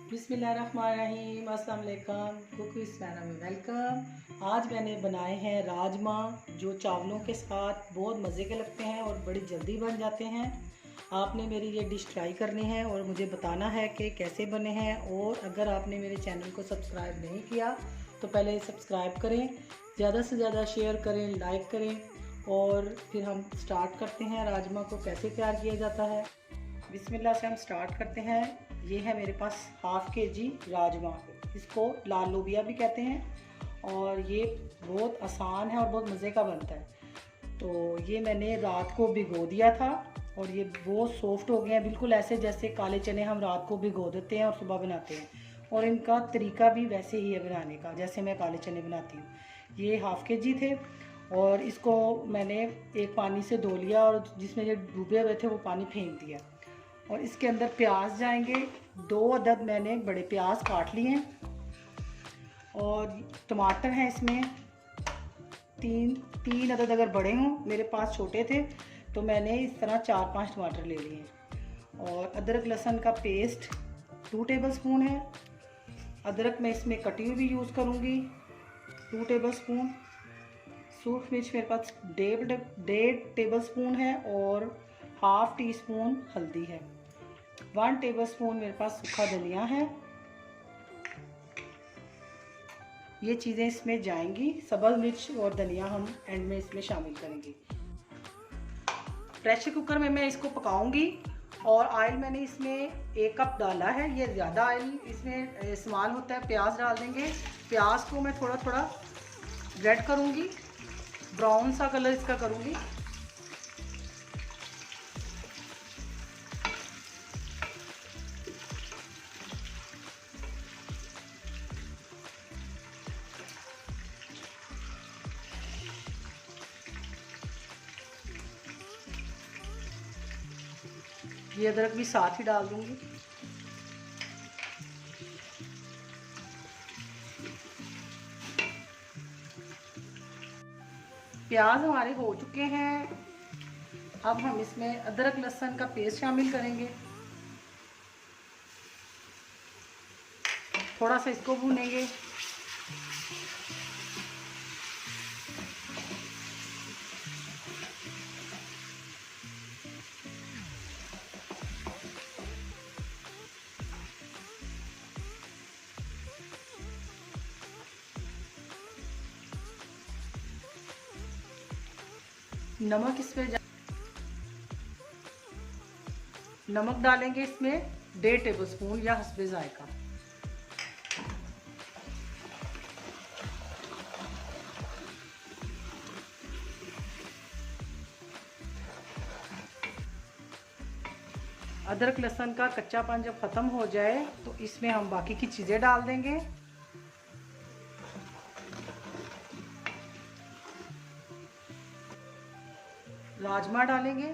बिस्मिल्लाहिर्रहमानिर्रहीम, अस्सलाम वालेकुम। कुक विद सैना में वेलकम। आज मैंने बनाए हैं राजमा, जो चावलों के साथ बहुत मज़े के लगते हैं और बड़ी जल्दी बन जाते हैं। आपने मेरी ये डिश ट्राई करनी है और मुझे बताना है कि कैसे बने हैं। और अगर आपने मेरे चैनल को सब्सक्राइब नहीं किया तो पहले सब्सक्राइब करें, ज़्यादा से ज़्यादा शेयर करें, लाइक करें। और फिर हम स्टार्ट करते हैं राजमा को कैसे तैयार किया जाता है। बिस्मिल्लाह से हम स्टार्ट करते हैं। ये है मेरे पास हाफ़ केजी राजमा, इसको लाल लोबिया भी कहते हैं और ये बहुत आसान है और बहुत मज़े का बनता है। तो ये मैंने रात को भिगो दिया था और ये बहुत सॉफ्ट हो गए हैं, बिल्कुल ऐसे जैसे काले चने हम रात को भिगो देते हैं और सुबह बनाते हैं। और इनका तरीका भी वैसे ही है बनाने का, जैसे मैं काले चने बनाती हूँ। ये हाफ़ केजी थे और इसको मैंने एक पानी से धो लिया और जिसमें ये डूबे हुए थे वो पानी फेंक दिया। और इसके अंदर प्याज जाएंगे, 2 अदद मैंने बड़े प्याज काट लिए हैं। और टमाटर हैं इसमें तीन अदद, अगर बड़े हों, मेरे पास छोटे थे तो मैंने इस तरह 4-5 टमाटर ले लिए हैं। और अदरक लहसुन का पेस्ट 2 टेबलस्पून है। अदरक मैं इसमें कटी हुई भी यूज़ करूँगी, 2 टेबलस्पून। सूख मिर्च मेरे पास 1.5 टेबलस्पून है और हाफ़ टी स्पून हल्दी है। 1 टेबलस्पून मेरे पास सूखा धनिया है। ये चीज़ें इसमें जाएंगी। सब्ज़ मिर्च और धनिया हम एंड में इसमें शामिल करेंगे। प्रेशर कुकर में मैं इसको पकाऊंगी। और ऑयल मैंने इसमें 1 कप डाला है, ये ज़्यादा ऑयल इसमें इस्तेमाल होता है। प्याज डाल देंगे। प्याज को मैं थोड़ा थोड़ा रेड करूँगी, ब्राउन सा कलर इसका करूँगी। ये अदरक भी साथ ही डाल दूंगी। प्याज हमारे हो चुके हैं। अब हम इसमें अदरक लहसुन का पेस्ट शामिल करेंगे। थोड़ा सा इसको भूनेंगे। नमक इसमें नमक डालेंगे इसमें 1.5 टेबलस्पून या हस्बे जायका। अदरक लहसुन का कच्चापन जब ख़त्म हो जाए तो इसमें हम बाकी की चीज़ें डाल देंगे। राजमा डालेंगे,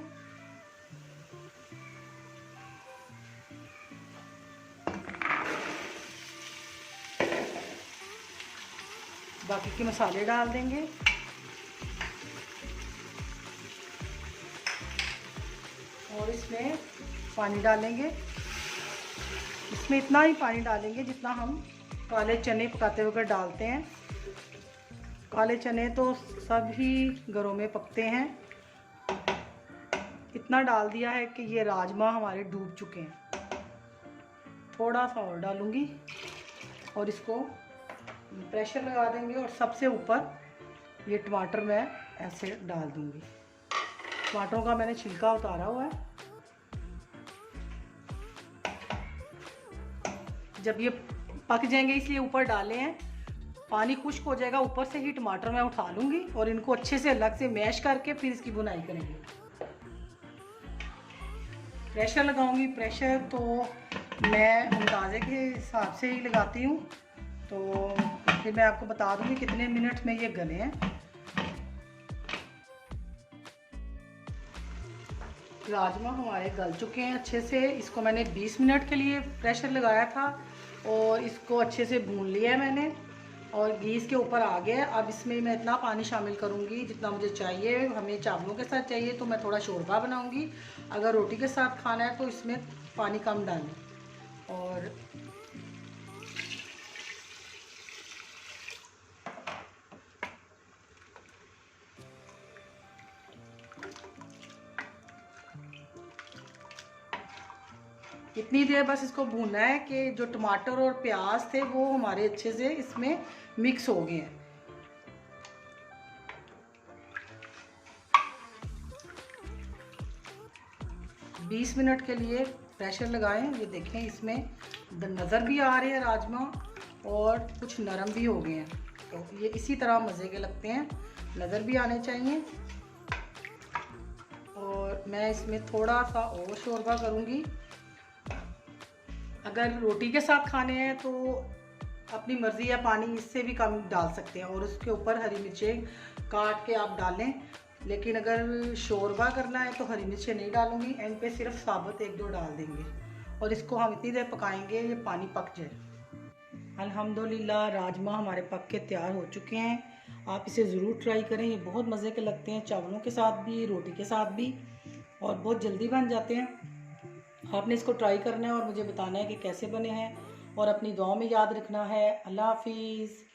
बाकी के मसाले डाल देंगे। और इसमें पानी डालेंगे। इसमें इतना ही पानी डालेंगे जितना हम काले चने पकाते वक्त डालते हैं। काले चने तो सभी घरों में पकते हैं। इतना डाल दिया है कि ये राजमा हमारे डूब चुके हैं। थोड़ा सा और डालूंगी और इसको प्रेशर लगा देंगे। और सबसे ऊपर ये टमाटर मैं ऐसे डाल दूंगी। टमाटरों का मैंने छिलका उतारा हुआ है। जब ये पक जाएंगे इसलिए ऊपर डाले हैं। पानी खुश्क हो जाएगा, ऊपर से ही टमाटर मैं उठा लूँगी और इनको अच्छे से अलग से मैश करके फिर इसकी बुनाई करेंगे। प्रेशर लगाऊंगी। प्रेशर तो मैं अंदाजे के हिसाब से ही लगाती हूँ, तो फिर मैं आपको बता दूँगी कितने मिनट में ये गले हैं। राजमा हमारे गल चुके हैं अच्छे से। इसको मैंने 20 मिनट के लिए प्रेशर लगाया था और इसको अच्छे से भून लिया है मैंने और घी इसके ऊपर आ गया। अब इसमें मैं इतना पानी शामिल करूँगी जितना मुझे चाहिए। हमें चावलों के साथ चाहिए तो मैं थोड़ा शोरबा बनाऊँगी। अगर रोटी के साथ खाना है तो इसमें पानी कम डालें। और इतनी देर बस इसको भूनना है कि जो टमाटर और प्याज थे वो हमारे अच्छे से इसमें मिक्स हो गए हैं। बीस मिनट के लिए प्रेशर लगाएं। ये देखें इसमें नज़र भी आ रहे हैं राजमा और कुछ नरम भी हो गए हैं। तो ये इसी तरह मज़े के लगते हैं, नज़र भी आने चाहिए। और मैं इसमें थोड़ा सा और शोरबा करूँगी। अगर रोटी के साथ खाने हैं तो अपनी मर्ज़ी है, पानी इससे भी कम डाल सकते हैं और उसके ऊपर हरी मिर्चें काट के आप डालें। लेकिन अगर शोरबा करना है तो हरी मिर्चें नहीं डालूंगी, एंड पे सिर्फ साबुत एक दो डाल देंगे और इसको हम इतनी देर पकाएंगे ये पानी पक जाए। अल्हम्दुलिल्लाह राजमा हमारे पक के तैयार हो चुके हैं। आप इसे ज़रूर ट्राई करें, ये बहुत मज़े के लगते हैं, चावलों के साथ भी, रोटी के साथ भी, और बहुत जल्दी बन जाते हैं। आपने इसको ट्राई करना है और मुझे बताना है कि कैसे बने हैं, और अपनी दुआ में याद रखना है। अल्लाह हाफिज़।